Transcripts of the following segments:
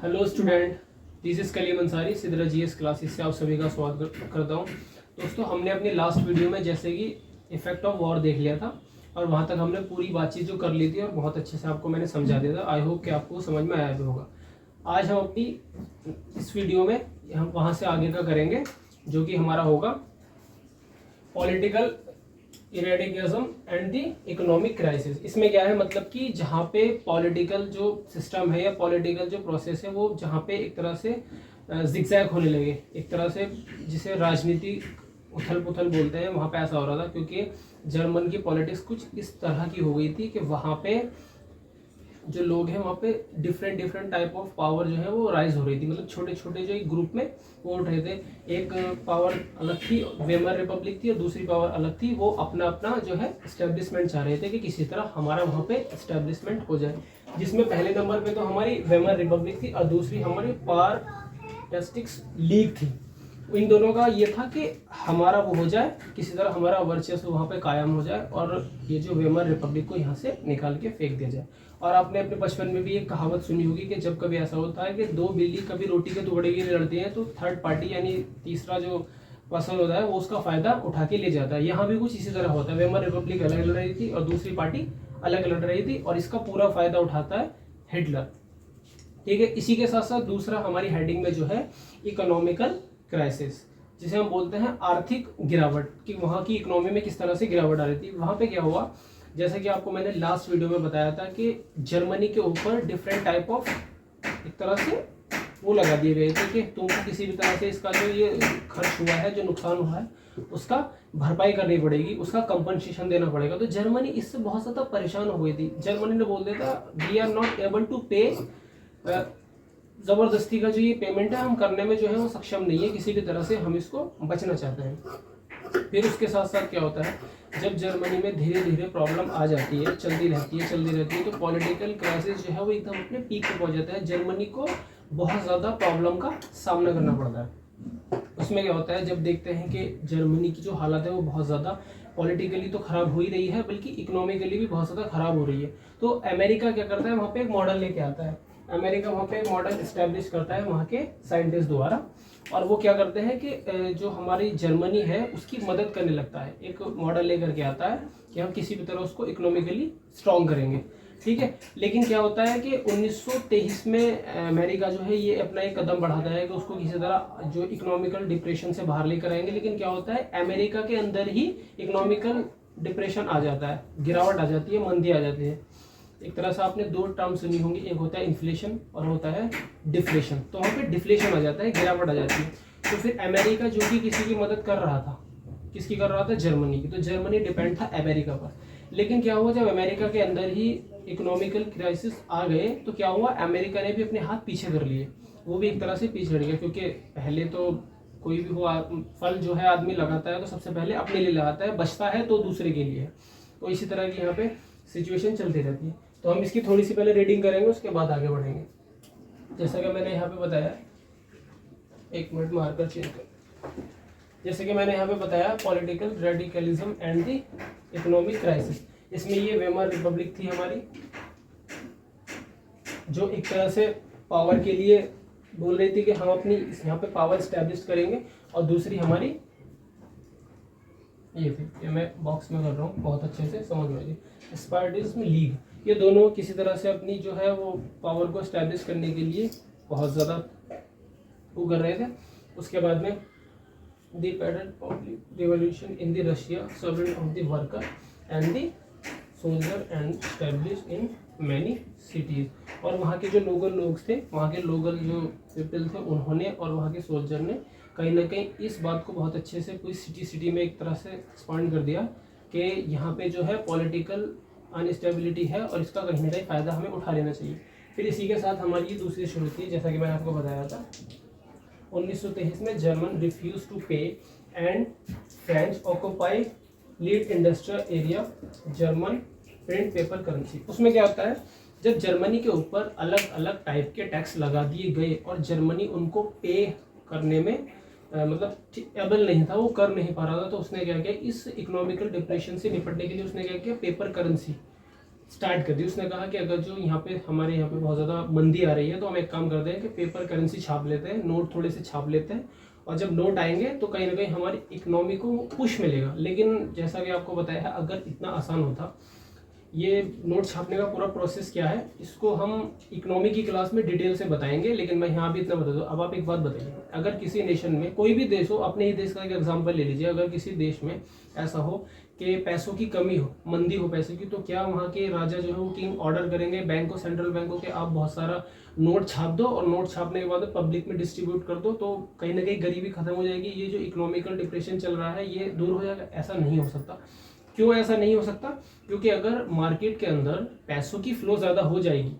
Hello student, this is Kaleem Ansari Sidra GS classes से आप सभी का स्वागत करता हूं। दोस्तों, हमने अपनी लास्ट वीडियो में जैसे कि इफेक्ट ऑफ वॉर देख लिया था और वहां तक हमने पूरी बातचीत जो कर ली थी और बहुत अच्छे से आपको मैंने समझा दिया था। आई होप कि आपको समझ में आया भी होगा। आज हम अपनी इस वीडियो में हम वहां से आगे का करेंगे जो कि हमारा होगा political eradication and the economic crisis. इसमें क्या है, मतलब कि जहाँ पे पॉलिटिकल जो सिस्टम है या पॉलिटिकल जो प्रोसेस है वो जहाँ पे एक तरह से जिगजैग होने लगे, एक तरह से जिसे राजनीति उथल पुथल बोलते हैं, वहाँ पे ऐसा हो रहा था क्योंकि जर्मन की पॉलिटिक्स कुछ इस तरह की हो गई थी कि वहाँ पे जो लोग हैं वहाँ पे डिफरेंट टाइप ऑफ पावर जो है वो राइज हो रही थी। मतलब छोटे छोटे जो एक ग्रुप में वो उठ रहे थे। एक पावर अलग थी, वेमर रिपब्लिक थी, और दूसरी पावर अलग थी। वो अपना अपना जो है एस्टेब्लिशमेंट चाह रहे थे कि किसी तरह हमारा वहाँ पे एस्टेब्लिशमेंट हो जाए, जिसमें पहले नंबर पे तो हमारी वेमर रिपब्लिक थी और दूसरी हमारी पारटेस्टिक्स लीग थी। इन दोनों का ये था कि हमारा वो हो जाए, किसी तरह हमारा वर्चस्व वहाँ पे कायम हो जाए और ये जो वेमर रिपब्लिक को यहाँ से निकाल के फेंक दिया जाए। और आपने अपने बचपन में भी एक कहावत सुनी होगी कि जब कभी ऐसा होता है कि दो बिल्ली कभी रोटी के टुकड़े के लिए लड़ती हैं तो थर्ड पार्टी यानी तीसरा जो पर्सन होता है वो उसका फायदा उठा के ले जाता है। यहाँ भी कुछ इसी तरह होता है। वेमर रिपब्लिक अलग लड़ रही थी और दूसरी पार्टी अलग लड़ रही थी और इसका पूरा फायदा उठाता है हिटलर। ठीक है, इसी के साथ साथ दूसरा हमारी हेडिंग में जो है इकोनॉमिकल क्राइसिस, जिसे हम बोलते हैं आर्थिक गिरावट, कि वहाँ की इकोनॉमी में किस तरह से गिरावट आ रही थी। वहाँ पे क्या हुआ, जैसे कि आपको मैंने लास्ट वीडियो में बताया था कि जर्मनी के ऊपर डिफरेंट टाइप ऑफ एक तरह से वो लगा दिए गए थे कि तुमको किसी भी तरह से इसका जो ये खर्च हुआ है, जो नुकसान हुआ है, उसका भरपाई करनी पड़ेगी, उसका कंपनसेशन देना पड़ेगा। तो जर्मनी इससे बहुत ज़्यादा परेशान हो गई थी। जर्मनी ने बोल दिया था we are not able to pay, जबरदस्ती का जो ये पेमेंट है हम करने में जो है वो सक्षम नहीं है, किसी भी तरह से हम इसको बचना चाहते हैं। फिर उसके साथ साथ क्या होता है, जब जर्मनी में धीरे धीरे प्रॉब्लम आ जाती है, चलती रहती है, तो पॉलिटिकल क्राइसिस जो है वो एकदम अपने पीक पे पहुंच जाता है। जर्मनी को बहुत ज़्यादा प्रॉब्लम का सामना करना पड़ता है। उसमें क्या होता है, जब देखते हैं कि जर्मनी की जो हालत है वो बहुत ज़्यादा पॉलिटिकली तो खराब हो ही रही है, बल्कि इकोनॉमिकली भी बहुत ज़्यादा खराब हो रही है, तो अमेरिका क्या करता है, वहाँ पे एक मॉडल लेके आता है। अमेरिका वहाँ पे मॉडल इस्टेब्लिश करता है वहाँ के साइंटिस्ट द्वारा, और वो क्या करते हैं कि जो हमारी जर्मनी है उसकी मदद करने लगता है। एक मॉडल लेकर के आता है कि हम किसी भी तरह उसको इकोनॉमिकली स्ट्रॉन्ग करेंगे। ठीक है, लेकिन क्या होता है कि 1923 में अमेरिका जो है ये अपना एक कदम बढ़ाता है कि उसको किसी तरह जो इकोनॉमिकल डिप्रेशन से बाहर लेकर आएंगे। लेकिन क्या होता है, अमेरिका के अंदर ही इकोनॉमिकल डिप्रेशन आ जाता है, गिरावट आ जाती है, मंदी आ जाती है। एक तरह से आपने दो टर्म सुनी होंगी, एक होता है इन्फ्लेशन और होता है डिफ्लेशन। तो वहाँ पे डिफ्लेशन आ जाता है, गिरावट आ जाती है। तो फिर अमेरिका जो कि किसी की मदद कर रहा था, किसकी कर रहा था, जर्मनी की, तो जर्मनी डिपेंड था अमेरिका पर। लेकिन क्या हुआ, जब अमेरिका के अंदर ही इकोनॉमिकल क्राइसिस आ गए तो क्या हुआ, अमेरिका ने भी अपने हाथ पीछे कर लिए। वो भी एक तरह से पीछे हट गया, क्योंकि पहले तो कोई भी हो फल जो है आदमी लगाता है तो सबसे पहले अपने लिए लगाता है, बचता है तो दूसरे के लिए। तो इसी तरह की यहाँ पे सिचुएशन चलती रहती है। तो हम इसकी थोड़ी सी पहले रीडिंग करेंगे, उसके बाद आगे बढ़ेंगे। जैसा कि मैंने यहाँ पे बताया, एक मिनट मार्कर चेंज कर, जैसे कि मैंने यहाँ पे बताया political radicalism and the economic crisis. इसमें ये वेमर रिपब्लिक थी हमारी, जो एक तरह से पावर के लिए बोल रही थी कि हम अपनी यहाँ पे पावर स्टैब्लिश करेंगे, और दूसरी हमारी ये थी, ये मैं बॉक्स में कर रहा हूँ, बहुत अच्छे से समझ में आएगी, स्पार्टिज्म लीग। ये दोनों किसी तरह से अपनी जो है वो पावर को स्टैब्लिश करने के लिए बहुत ज़्यादा वो कर रहे थे। उसके बाद में the patriot revolution in the Russia, sovereign of the worker and the soldier and establish in many cities. और वहाँ के जो लोकल लोग थे, वहाँ के लोकल जो पीपल थे, उन्होंने और वहाँ के सोल्जर ने कहीं ना कहीं इस बात को बहुत अच्छे से पूरी सिटी में एक तरह से एक्सपांड कर दिया कि यहाँ पे जो है पॉलिटिकल अनस्टेबिलिटी है और इसका कहीं ना कहीं फ़ायदा हमें उठा लेना चाहिए। फिर इसी के साथ हमारी ये दूसरी शुरू थी, जैसा कि मैंने आपको बताया था 1923 में जर्मन रिफ्यूज टू पे and French occupy lead industrial area German print paper currency. उसमें क्या होता है, जब जर्मनी के ऊपर अलग अलग टाइप के टैक्स लगा दिए गए और जर्मनी उनको पे करने में मतलब एबल नहीं था, वो कर नहीं पा रहा था, तो उसने क्या किया, इस इकोनॉमिकल डिप्रेशन से निपटने के लिए उसने क्या किया, पेपर करेंसी स्टार्ट कर दी। उसने कहा कि अगर जो यहाँ पे हमारे यहाँ पे बहुत ज़्यादा मंदी आ रही है तो हम एक काम करते हैं कि पेपर करेंसी छाप लेते हैं, नोट थोड़े से छाप लेते हैं, और जब नोट आएंगे तो कहीं ना कहीं हमारी इकोनॉमी को पुश मिलेगा। लेकिन जैसा कि आपको बताया है, अगर इतना आसान होता, ये नोट छापने का पूरा प्रोसेस क्या है इसको हम इकोनॉमी की क्लास में डिटेल से बताएंगे, लेकिन मैं यहाँ भी इतना बता दूँ। अब आप एक बात बताइए, अगर किसी नेशन में, कोई भी देश हो, अपने ही देश का एक एग्जांपल ले लीजिए, अगर किसी देश में ऐसा हो कि पैसों की कमी हो, मंदी हो पैसे की, तो क्या वहाँ के राजा जो है वो किंग ऑर्डर करेंगे बैंक को, सेंट्रल बैंक को, कि आप बहुत सारा नोट छाप दो और नोट छापने के बाद पब्लिक में डिस्ट्रीब्यूट कर दो, तो कहीं ना कहीं गरीबी खत्म हो जाएगी, ये जो इकोनॉमिकल डिप्रेशन चल रहा है ये दूर हो जाएगा? ऐसा नहीं हो सकता। क्यों ऐसा नहीं हो सकता? क्योंकि अगर मार्केट के अंदर पैसों की फ्लो ज़्यादा हो जाएगी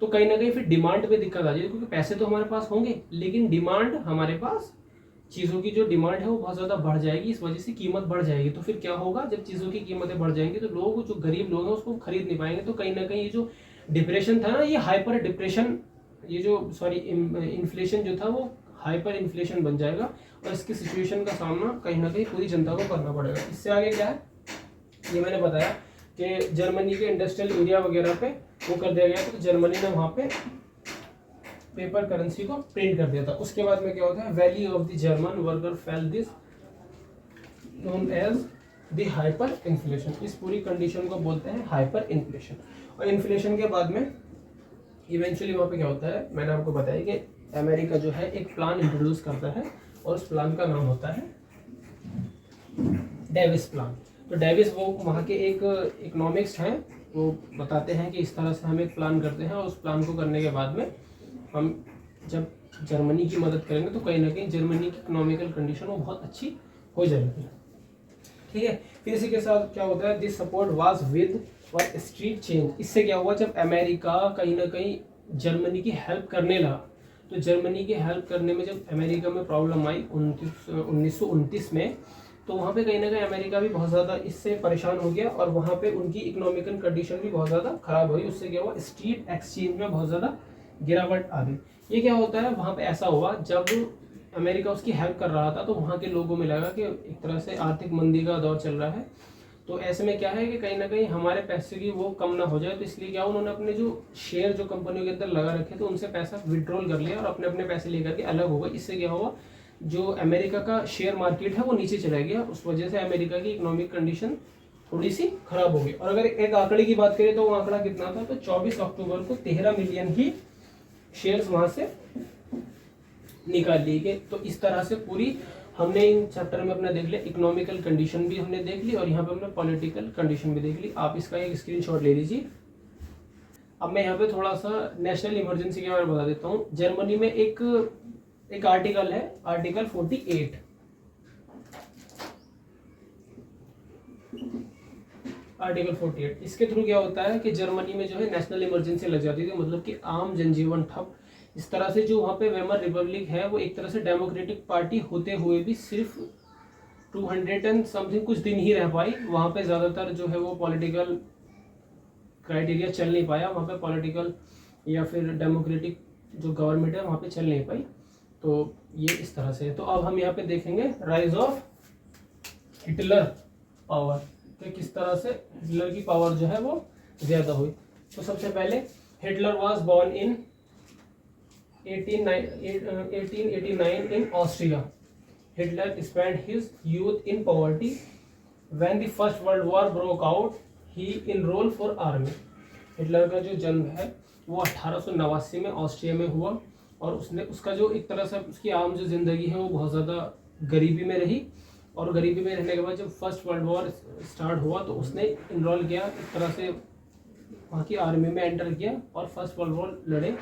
तो कहीं ना कहीं फिर डिमांड पे दिक्कत आ जाएगी, क्योंकि पैसे तो हमारे पास होंगे लेकिन डिमांड, हमारे पास चीज़ों की जो डिमांड है वो बहुत ज़्यादा बढ़ जाएगी, इस वजह से कीमत बढ़ जाएगी। तो फिर क्या होगा, जब चीज़ों की कीमतें बढ़ जाएंगी तो लोग, जो गरीब लोग हैं, उसको खरीद नहीं पाएंगे। तो कहीं ना कहीं ये जो डिप्रेशन था ना, ये हाइपर डिप्रेशन, ये जो इन्फ्लेशन जो था वो हाइपर इन्फ्लेशन बन जाएगा, और इसकी सिचुएशन का सामना कहीं ना कहीं पूरी जनता को करना पड़ेगा। इससे आगे क्या है, ये मैंने बताया कि जर्मनी के इंडस्ट्रियल एरिया वगैरह पे वो कर दिया गया, तो जर्मनी ने वहाँ पे पेपर करेंसी को प्रिंट कर दिया था। उसके बाद में क्या होता है, value of the German worker fell, this known as the hyperinflation. इस पूरी कंडीशन को बोलते हैं हाइपर इन्फ्लेशन। और इन्फ्लेशन के बाद में इवेंचुअली वहाँ पे क्या होता है, मैंने आपको बताया कि अमेरिका जो है एक प्लान इंट्रोड्यूस करता है, और उस प्लान का नाम होता है डेविस प्लान। तो डेविस वो वहाँ के एक इकोनॉमिक्स हैं, वो बताते हैं कि इस तरह से हम एक प्लान करते हैं, और उस प्लान को करने के बाद में हम जब जर्मनी की मदद करेंगे तो कहीं ना कहीं जर्मनी की इकोनॉमिकल कंडीशन वो बहुत अच्छी हो जाएगी। ठीक है, फिर इसी के साथ क्या होता है, this support was with were street change. इससे क्या हुआ, जब अमेरिका कहीं ना कहीं जर्मनी की हेल्प करने लगा, तो जर्मनी की हेल्प करने में जब अमेरिका में प्रॉब्लम आई 1929 में, तो वहाँ पे कहीं ना कहीं अमेरिका भी बहुत ज़्यादा इससे परेशान हो गया, और वहाँ पे उनकी इकोनॉमिकल कंडीशन भी बहुत ज़्यादा खराब हुई। उससे क्या हुआ, स्ट्रीट एक्सचेंज में बहुत ज़्यादा गिरावट आ गई। ये क्या होता है, वहाँ पे ऐसा हुआ, जब अमेरिका उसकी हेल्प कर रहा था तो वहाँ के लोगों में लगा कि एक तरह से आर्थिक मंदी का दौर चल रहा है, तो ऐसे में क्या है कि कहीं ना कहीं हमारे पैसे की वो कम ना हो जाए, तो इसलिए क्या उन्होंने अपने जो शेयर जो कंपनियों के अंदर लगा रखे थे उनसे पैसा विड्रॉल कर लिया और अपने अपने पैसे लेकर के अलग हो गए। इससे क्या हुआ, जो अमेरिका का शेयर मार्केट है वो नीचे चला गया, उस वजह से अमेरिका की इकोनॉमिक कंडीशन थोड़ी सी खराब हो गई। और अगर एक आंकड़े की बात करें तो वो आंकड़ा कितना था, तो 24 अक्टूबर को 13 मिलियन ही शेयर्स वहां से निकाल लिए गए। तो इस तरह से पूरी हमने इन चैप्टर में अपना देख लिया, इकोनॉमिकल कंडीशन भी हमने देख ली और यहाँ पे हमने पॉलिटिकल कंडीशन भी देख ली। आप इसका एक स्क्रीनशॉट ले लीजिए। अब मैं यहाँ पे थोड़ा सा नेशनल इमरजेंसी के बारे में बता देता हूँ। जर्मनी में एक आर्टिकल है, आर्टिकल 48। आर्टिकल 48 इसके थ्रू क्या होता है कि जर्मनी में जो है नेशनल इमरजेंसी लग जाती थी, मतलब कि आम जनजीवन ठप। इस तरह से जो वहाँ पे वेमर रिपब्लिक है वो एक तरह से डेमोक्रेटिक पार्टी होते हुए भी सिर्फ 200 एंड समथिंग कुछ दिन ही रह पाई। वहाँ पे ज़्यादातर जो है वो पॉलिटिकल क्राइटेरिया चल नहीं पाया, वहाँ पे पॉलिटिकल या फिर डेमोक्रेटिक जो गवर्नमेंट है वहाँ पे चल नहीं पाई। तो ये इस तरह से। तो अब हम यहाँ पे देखेंगे राइज ऑफ हिटलर पावर, कि किस तरह से हिटलर की पावर जो है वो ज़्यादा हुई। तो सबसे पहले Hitler was born in 1889 in Austria. Hitler spent his youth in poverty. When the First World War broke out, he enrolled for army. Hitler का जो जन्म है वो 1889 में ऑस्ट्रिया में हुआ और उसका जो एक तरह से उसकी आम जो जिंदगी है वो बहुत ज़्यादा गरीबी में रही। और गरीबी में रहने के बाद जब फर्स्ट वर्ल्ड वॉर स्टार्ट हुआ तो उसने इनरोल किया, एक तरह से वहाँ की आर्मी में एंटर किया और फर्स्ट वर्ल्ड वॉर लड़े।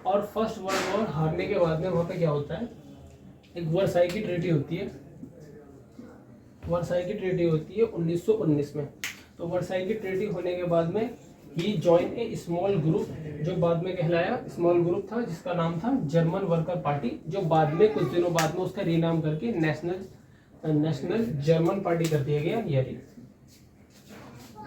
और फर्स्ट वर्ल्ड वॉर हारने के बाद में वहाँ पे क्या होता है, एक वर्साई की ट्रीटी होती है। वर्साई की ट्रीटी होती है 1919 में। तो वर्साई की ट्रीटी होने के बाद में ही जॉइन ए स्मॉल ग्रुप, जो बाद में कहलाया स्मॉल ग्रुप था, जिसका नाम था जर्मन वर्कर पार्टी, जो बाद में कुछ दिनों बाद में उसका रीनाम करके नेशनल जर्मन पार्टी कर दिया गया, यानी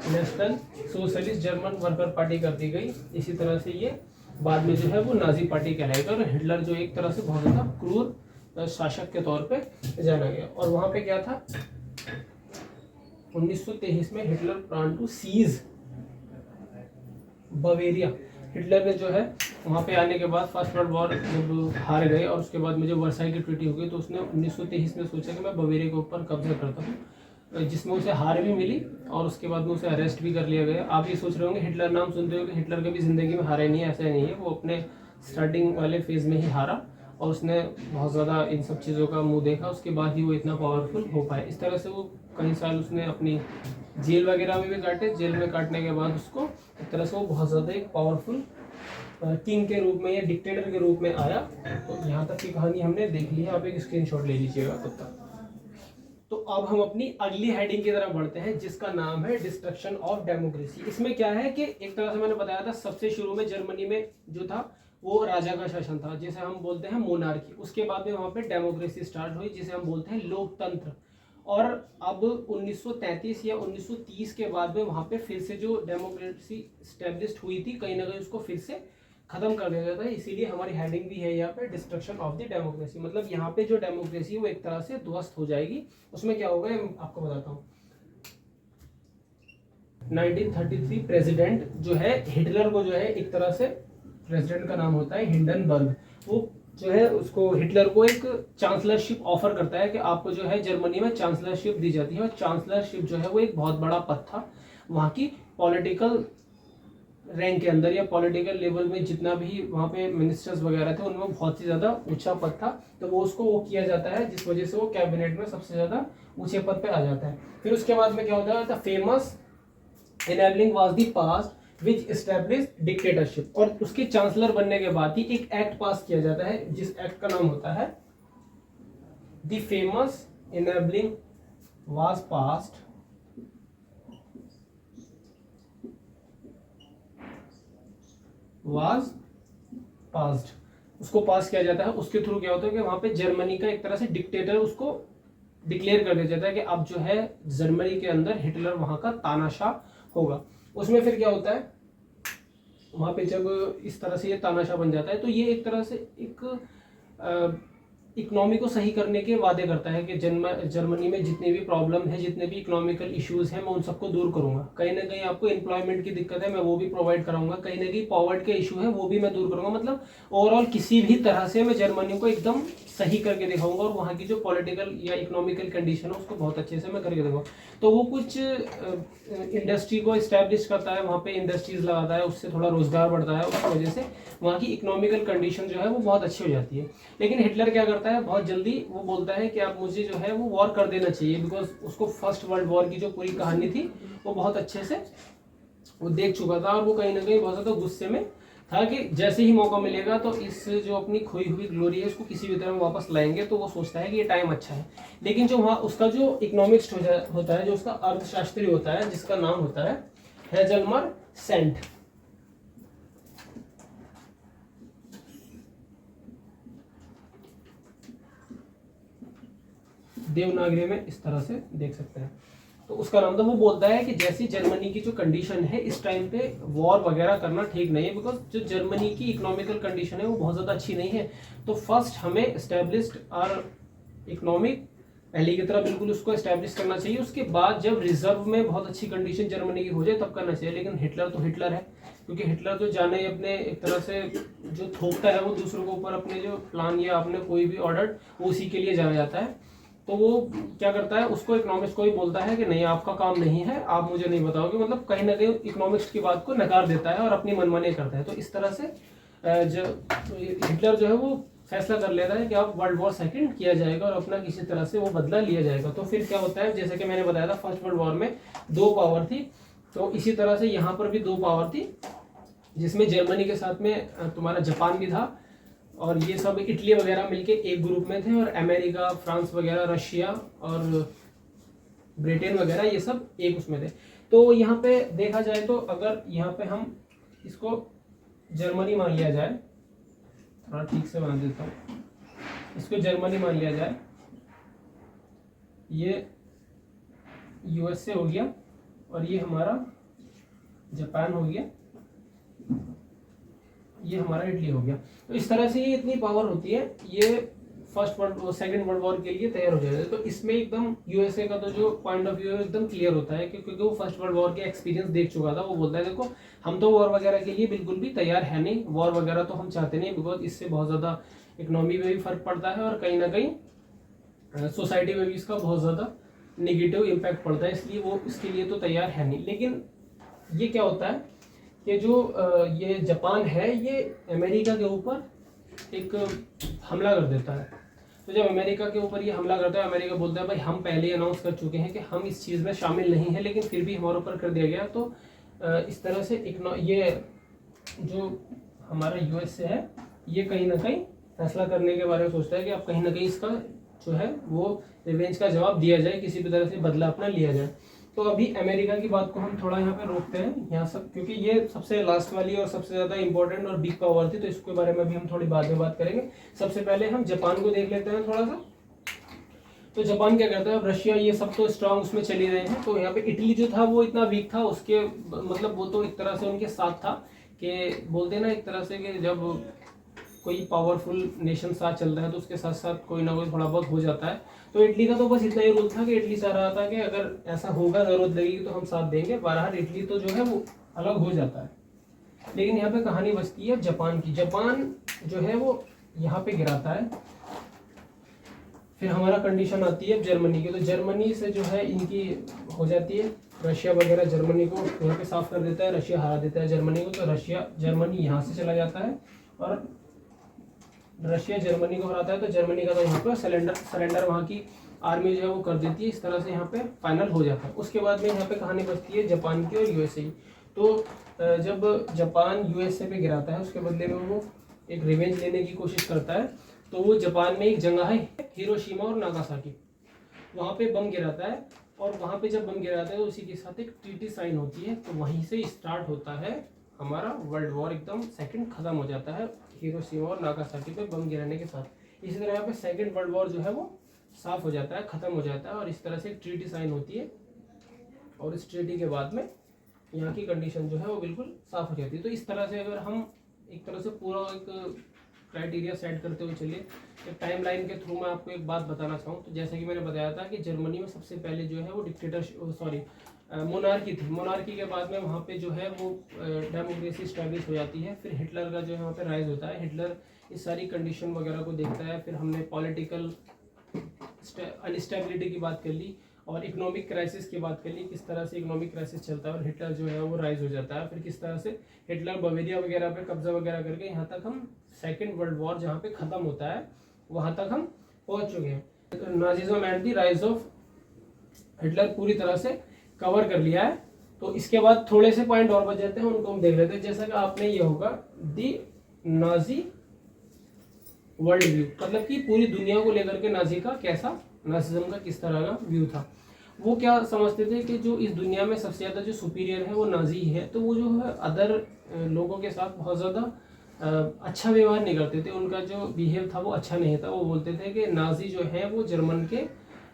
national socialist German worker party कर दी गई। इसी तरह से ये बाद में जो है वो नाजी पार्टी कहलाएगा। और हिटलर जो एक तरह से बहुत ज़्यादा क्रूर शासक के तौर पे जाना गया। और वहाँ पे क्या था, 1923 में Hitler plan to seize Bavaria. Hitler ने जो है वहाँ पे आने के बाद फर्स्ट वर्ल्ड वॉर जब हार गए और उसके बाद में जो वर्साई की ट्रीटी हो गई, तो उसने 1923 में सोचा कि मैं बवेरिया के ऊपर कब्जा करता हूँ, जिसमें उसे हार भी मिली और उसके बाद में उसे अरेस्ट भी कर लिया गया। आप ये सोच रहे होंगे हिटलर नाम सुनते हो कि हिटलर कभी ज़िंदगी में हारा नहीं है, ऐसा नहीं है। वो अपने स्टार्टिंग वाले फेज़ में ही हारा और उसने बहुत ज़्यादा इन सब चीज़ों का मुंह देखा, उसके बाद ही वो इतना पावरफुल हो पाया। इस तरह से वो कई साल उसने अपनी जेल वगैरह में भी काटे। जेल में काटने के बाद उसको एक तरह से वो बहुत ज़्यादा एक पावरफुल किंग के रूप में या डिक्टेटर के रूप में आया। तो यहाँ तक की कहानी हमने देख ली है, आप एक स्क्रीनशॉट ले लीजिएगा तब तक। तो अब हम अपनी अगली हेडिंग की तरफ बढ़ते हैं, जिसका नाम है डिस्ट्रक्शन ऑफ डेमोक्रेसी। इसमें क्या है कि एक तरह से मैंने बताया था, सबसे शुरू में जर्मनी में जो था वो राजा का शासन था, जिसे हम बोलते हैं मोनार्की। उसके बाद में वहाँ पे डेमोक्रेसी स्टार्ट हुई, जिसे हम बोलते हैं लोकतंत्र। और अब 1933 या 1930 के बाद में वहाँ पे फिर से जो डेमोक्रेसी स्टैब्लिश्ड हुई थी, कहीं ना कहीं उसको फिर से खत्म कर दिया गया था। इसीलिए हमारी हेडिंग भी है यहाँ पे डिस्ट्रक्शन ऑफ द डेमोक्रेसी। मतलब यहाँ पे जो डेमोक्रेसी है वो एक तरह से ध्वस्त हो जाएगी। उसमें क्या होगा आपको बताता हूँ। 1933 प्रेसिडेंट जो है हिटलर को जो है एक तरह से, प्रेसिडेंट का नाम होता है हिंडनबर्ग, वो जो है उसको हिटलर को एक चांसलरशिप ऑफर करता है कि आपको जो है जर्मनी में चांसलरशिप दी जाती है। और चांसलरशिप जो है वो एक बहुत बड़ा पद था वहाँ की पॉलिटिकल रैंक के अंदर या पॉलिटिकल लेवल में। जितना भी वहाँ पे मिनिस्टर्स वगैरह थे उनमें बहुत ही ज़्यादा ऊंचा पद था, तो वो उसको वो किया जाता है, जिस वजह से वो कैबिनेट में सबसे ज़्यादा ऊंचे पद पे आ जाता है। फिर उसके बाद में क्या होता है, the famous enabling was the pass which established dictatorship. और उसके चांसलर बनने के बाद ही एक एक्ट पास किया जाता है, जिस एक्ट का नाम होता है the famous enabling was passed उसको पास किया जाता है। उसके थ्रू क्या होता है कि वहां पे जर्मनी का एक तरह से डिक्टेटर उसको डिक्लेयर कर दिया जाता है कि अब जो है जर्मनी के अंदर हिटलर वहां का तानाशाह होगा। उसमें फिर क्या होता है, वहां पे जब इस तरह से ये तानाशाह बन जाता है तो ये एक तरह से एक इकोनॉमी को सही करने के वादे करता है कि जर्मनी में जितने भी प्रॉब्लम है, जितने भी इकोनॉमिकल इश्यूज हैं, मैं उन सबको दूर करूंगा। कहीं ना कहीं आपको एम्प्लॉयमेंट की दिक्कत है, मैं वो भी प्रोवाइड कराऊंगा। कहीं ना कहीं पॉवर्टी के इशू है, वो भी मैं दूर करूंगा। मतलब ओवरऑल किसी भी तरह से मैं जर्मनी को एकदम सही करके दिखाऊंगा और वहाँ की जो पॉलिटिकल या इकोनॉमिकल कंडीशन है उसको बहुत अच्छे से मैं करके दिखाऊंगा। तो वो कुछ इंडस्ट्री को इस्टेब्लिश करता है, वहाँ पे इंडस्ट्रीज लगाता है, उससे थोड़ा रोजगार बढ़ता है, उसकी वजह से वहाँ की इकोनॉमिकल कंडीशन जो है वो बहुत अच्छी हो जाती है। लेकिन हिटलर क्या करता है, बहुत जल्दी वो बोलता है कि आप मुझे जो है वो वॉर कर देना चाहिए, बिकॉज उसको फर्स्ट वर्ल्ड वॉर की जो पूरी कहानी थी वो बहुत अच्छे से वो देख चुका था और वो कहीं ना कहीं बहुत ज़्यादा गुस्से में था कि जैसे ही मौका मिलेगा तो इस जो अपनी खोई हुई ग्लोरी है उसको किसी भी तरह वापस लाएंगे। तो वो सोचता है कि ये टाइम अच्छा है। लेकिन जो वहाँ उसका जो इकोनॉमिक्स होता है, जो उसका अर्थशास्त्री होता है, जिसका नाम होता है हेजलमर सेंट, देवनागरी में इस तरह से देख सकते हैं। तो उसका नाम था, वो बोलता है कि जैसी जर्मनी की जो कंडीशन है इस टाइम पे वॉर वगैरह करना ठीक नहीं है, बिकॉज जो जर्मनी की इकोनॉमिकल कंडीशन है वो बहुत ज़्यादा अच्छी नहीं है। तो फर्स्ट हमें एस्टेब्लिश्ड और इकोनॉमिक पहले की तरह बिल्कुल उसको एस्टेब्लिश करना चाहिए। उसके बाद जब रिजर्व में बहुत अच्छी कंडीशन जर्मनी की हो जाए तब करना चाहिए। लेकिन हिटलर तो हिटलर है, क्योंकि हिटलर तो जाने अपने एक तरह से जो थोपता है वो दूसरों के ऊपर अपने जो प्लान या अपने कोई भी ऑर्डर वो उसी के लिए जाना जाता है। तो वो क्या करता है, उसको इकोनॉमिक्स को ही बोलता है कि नहीं आपका काम नहीं है, आप मुझे नहीं बताओगे। मतलब कहीं ना कहीं इकोनॉमिक्स की बात को नकार देता है और अपनी मनमानी करता है। तो इस तरह से जो हिटलर जो है वो फैसला कर लेता है कि अब वर्ल्ड वॉर सेकंड किया जाएगा और अपना किसी तरह से वो बदला लिया जाएगा। तो फिर क्या होता है, जैसे कि मैंने बताया था फर्स्ट वर्ल्ड वॉर में 2 पावर थी, तो इसी तरह से यहाँ पर भी 2 पावर थी, जिसमें जर्मनी के साथ में तुम्हारा जापान भी था और ये सब इटली वगैरह मिलके एक ग्रुप में थे, और अमेरिका, फ्रांस वगैरह, रशिया और ब्रिटेन वगैरह ये सब एक उसमें थे। तो यहाँ पे देखा जाए तो अगर यहाँ पे हम इसको जर्मनी मान लिया जाए, थोड़ा ठीक से बना देता हूँ, इसको जर्मनी मान लिया जाए, ये यूएसए हो गया और ये हमारा जापान हो गया, ये हमारा इटली हो गया। तो इस तरह से ये इतनी पावर होती है। ये सेकेंड वर्ल्ड वॉर के लिए तैयार हो जाएगा। तो इसमें एकदम यूएसए का तो जो पॉइंट ऑफ व्यू है एकदम क्लियर होता है, क्योंकि वो फर्स्ट वर्ल्ड वॉर के एक्सपीरियंस देख चुका था। वो बोलता है देखो हम तो वॉर वगैरह के लिए बिल्कुल भी तैयार है नहीं, वॉर वगैरह तो हम चाहते नहीं, बिकॉज इससे बहुत ज़्यादा इकोनॉमी में भी फर्क पड़ता है और कहीं ना कहीं सोसाइटी में भी इसका बहुत ज़्यादा नेगेटिव इम्पैक्ट पड़ता है, इसलिए वो इसके लिए तो तैयार है नहीं। लेकिन ये क्या होता है कि जो ये जापान है ये अमेरिका के ऊपर एक हमला कर देता है। तो जब अमेरिका के ऊपर ये हमला करता है, अमेरिका बोलता है भाई हम पहले ही अनाउंस कर चुके हैं कि हम इस चीज़ में शामिल नहीं है, लेकिन फिर भी हमारे ऊपर कर दिया गया। तो इस तरह से ये जो हमारा यूएसए है ये कहीं ना कहीं फैसला करने के बारे में सोचता है कि अब कहीं ना कहीं इसका जो है वो रिवेंज का जवाब दिया जाए, किसी भी तरह से बदला अपना लिया जाए। तो अभी अमेरिका की बात को हम थोड़ा यहाँ पे रोकते हैं यहाँ सब, क्योंकि ये सबसे लास्ट वाली और सबसे ज़्यादा इंपॉर्टेंट और बिग पावर थी, तो इसके बारे में भी हम थोड़ी बाद में बात करेंगे। सबसे पहले हम जापान को देख लेते हैं थोड़ा सा। तो जापान क्या करता है, अब रशिया ये सब तो स्ट्रांग उसमें चली रहे हैं, तो यहाँ पे इटली जो था वो इतना वीक था, उसके मतलब वो तो एक तरह से उनके साथ था कि बोलते ना एक तरह से कि जब कोई पावरफुल नेशन साथ चल रहा है तो उसके साथ साथ कोई ना कोई थोड़ा बहुत हो जाता है। तो इटली का तो बस इतना ही रूल था कि इटली चाह रहा था कि अगर ऐसा होगा जरूरत लगेगी तो हम साथ देंगे। बहरहाल इटली तो जो है वो अलग हो जाता है। लेकिन यहाँ पे कहानी बचती है जापान की। जापान जो है वो यहाँ पे गिराता है। फिर हमारा कंडीशन आती है जर्मनी की। तो जर्मनी से जो है इनकी हो जाती है, रशिया वगैरह जर्मनी को यहाँ पे साफ कर देता है, रशिया हरा देता है जर्मनी को। तो जर्मनी यहाँ से चला जाता है और रशिया जर्मनी को हराता है। तो जर्मनी का तो यहाँ पर सरेंडर वहाँ की आर्मी जो है वो कर देती है। इस तरह से यहाँ पे फाइनल हो जाता है। उसके बाद में यहाँ पे कहानी बचती है जापान की और यूएसए की। तो जब जापान यूएसए पे गिराता है उसके बदले में वो एक रिवेंज लेने की कोशिश करता है। तो वो जापान में एक जगह है हिरोशिमा और नागासाकी, वहाँ पे बम गिराता है। और वहाँ पे जब बम गिराता है तो उसी के साथ एक ट्रीटी साइन होती है। तो वहीं से स्टार्ट होता है हमारा वर्ल्ड वॉर, एकदम सेकंड खत्म हो जाता है हिरोशिमा और नागासाकी पे बम गिराने के साथ। इसी तरह यहाँ पे सेकंड वर्ल्ड वॉर जो है वो साफ हो जाता है, खत्म हो जाता है। और इस तरह से एक ट्रीटी साइन होती है और इस ट्रीटी के बाद में यहाँ की कंडीशन जो है वो बिल्कुल साफ हो जाती है। तो इस तरह से अगर हम एक तरह से पूरा एक क्राइटेरिया सेट करते हुए चलिए, एक टाइम लाइन के थ्रू मैं आपको एक बात बताना चाहूँ। तो जैसे कि मैंने बताया था कि जर्मनी में सबसे पहले जो है वो मोनार्की थी। मोनार्की के बाद में वहाँ पे जो है वो डेमोक्रेसी स्टैब्लिश हो जाती है। फिर हिटलर का जो है वहाँ पे राइज होता है। हिटलर इस सारी कंडीशन वगैरह को देखता है। फिर हमने पॉलिटिकल अनस्टेबिलिटी की बात कर ली और इकोनॉमिक क्राइसिस की बात कर ली, किस तरह से इकोनॉमिक क्राइसिस चलता है और हिटलर जो है वो राइज हो जाता है। फिर किस तरह से हिटलर बवेरिया वगैरह पे कब्जा वगैरह करके यहाँ तक हम सेकेंड वर्ल्ड वॉर जहाँ पे ख़त्म होता है वहाँ तक हम पहुँच चुके हैं। Nazism and the rise of Hitler पूरी तरह से कवर कर लिया है। तो इसके बाद थोड़े से पॉइंट और बच जाते हैं, उनको हम देख लेते हैं। जैसा कि आपने ये होगा दी नाजी वर्ल्ड व्यू, मतलब कि पूरी दुनिया को लेकर के नाजी का कैसा, नाजिज्म का किस तरह का व्यू था। वो क्या समझते थे कि जो इस दुनिया में सबसे ज़्यादा जो सुपीरियर है वो नाजी है। तो वो जो है अदर लोगों के साथ बहुत ज़्यादा अच्छा व्यवहार नहीं करते थे, उनका जो बिहेव था वो अच्छा नहीं था। वो बोलते थे कि नाजी जो है वो जर्मन के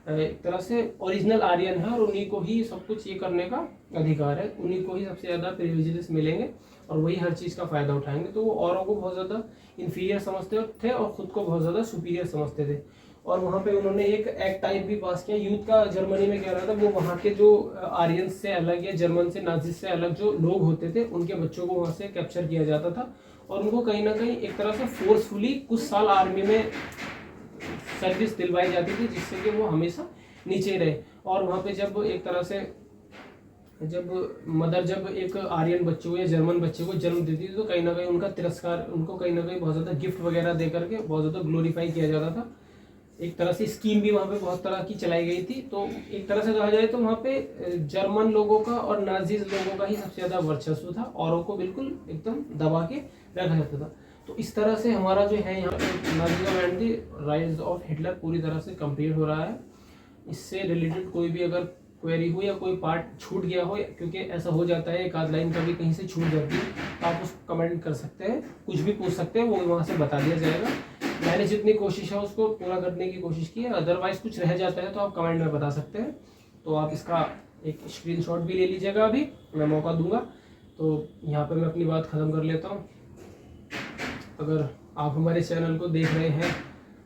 एक तरह से ओरिजिनल आर्यन है और उन्हीं को ही सब कुछ ये करने का अधिकार है, उन्हीं को ही सबसे ज़्यादा प्रिविलेजेस मिलेंगे और वही हर चीज़ का फ़ायदा उठाएंगे। तो वो औरों को बहुत ज़्यादा इन्फीरियर समझते थे और ख़ुद को बहुत ज़्यादा सुपीरियर समझते थे। और वहाँ पे उन्होंने एक एक्ट टाइप भी पास किया यूथ का। जर्मनी में क्या रहा था, वो वहाँ के जो आर्यंस से अलग या जर्मन से नाजिस से अलग जो लोग होते थे उनके बच्चों को वहाँ से कैप्चर किया जाता था और उनको कहीं ना कहीं एक तरह से फोर्सफुली कुछ साल आर्मी में सर्विस दिलवाई जाती थी, जिससे कि वो हमेशा नीचे रहे। और वहाँ पे जब एक तरह से जब मदर जब एक आर्यन बच्चे को या जर्मन बच्चे को जन्म देती थी तो कहीं ना कहीं उनका तिरस्कार, उनको कहीं ना कहीं बहुत ज़्यादा गिफ्ट वगैरह दे करके बहुत ज़्यादा ग्लोरीफाई किया जाता था। एक तरह से स्कीम भी वहाँ पे बहुत तरह की चलाई गई थी। तो एक तरह से कहा जाए तो वहाँ पे जर्मन लोगों का और नाजीज लोगों का ही सबसे ज़्यादा वर्चस्व था, औरों को बिल्कुल एकदम दबा के रखा जाता था। तो इस तरह से हमारा जो है यहाँ पे Nazism and the rise of Hitler पूरी तरह से कंप्लीट हो रहा है। इससे रिलेटेड कोई भी अगर क्वेरी हो या कोई पार्ट छूट गया हो, क्योंकि ऐसा हो जाता है एक आध लाइन कभी कहीं से छूट जाती है, तो आप उसको कमेंट कर सकते हैं, कुछ भी पूछ सकते हैं, वो वहाँ से बता दिया जाएगा। मैंने जितनी कोशिश है उसको पूरा करने की कोशिश की है। अदरवाइज कुछ रह जाता है तो आप कमेंट में बता सकते हैं। तो आप इसका एक स्क्रीनशॉट भी ले लीजिएगा, अभी मैं मौका दूंगा। तो यहाँ पे मैं अपनी बात ख़त्म कर लेता हूँ। अगर आप हमारे चैनल को देख रहे हैं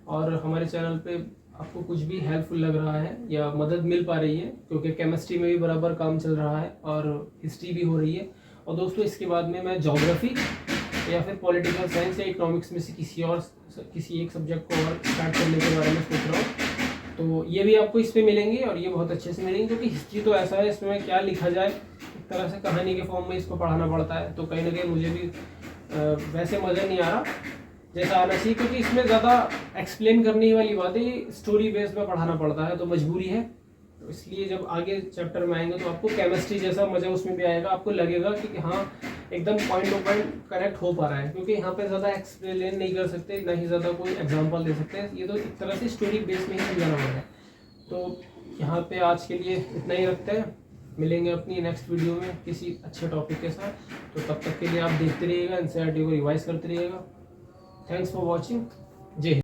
और हमारे चैनल पे आपको कुछ भी हेल्पफुल लग रहा है या मदद मिल पा रही है, क्योंकि केमिस्ट्री में भी बराबर काम चल रहा है और हिस्ट्री भी हो रही है। और दोस्तों इसके बाद में मैं ज्योग्राफी या फिर पॉलिटिकल साइंस या इकोनॉमिक्स में से किसी एक सब्जेक्ट को और स्टार्ट करने के बारे में सोच रहा हूँ। तो ये भी आपको इस पे मिलेंगे और ये बहुत अच्छे से मिलेंगे, क्योंकि हिस्ट्री तो ऐसा है, इसमें क्या लिखा जाए, एक तरह से कहानी के फॉर्म में इसको पढ़ाना पड़ता है। तो कहीं ना कहीं मुझे भी वैसे मज़ा नहीं आ रहा जैसा आना चाहिए, क्योंकि इसमें ज़्यादा एक्सप्लेन करने वाली बातें स्टोरी बेस्ड में पढ़ाना पड़ता है, तो मजबूरी है। तो इसलिए जब आगे चैप्टर में आएंगे तो आपको केमिस्ट्री जैसा मज़ा उसमें भी आएगा, आपको लगेगा कि हाँ एकदम पॉइंट टू पॉइंट करेक्ट हो पा रहा है, क्योंकि यहाँ पे ज़्यादा एक्सप्लेन नहीं कर सकते, ना ही ज़्यादा कोई एग्जांपल दे सकते हैं, ये तो एक तरह से स्टोरी बेस में ही समझाना पड़ रहा है। तो यहाँ पे आज के लिए इतना ही रखते हैं, मिलेंगे अपनी नेक्स्ट वीडियो में किसी अच्छे टॉपिक के साथ। तो तब तक के लिए आप देखते रहिएगा, एनसीईआरटी को रिवाइज करते रहिएगा। Thanks for watching. जय हिंद।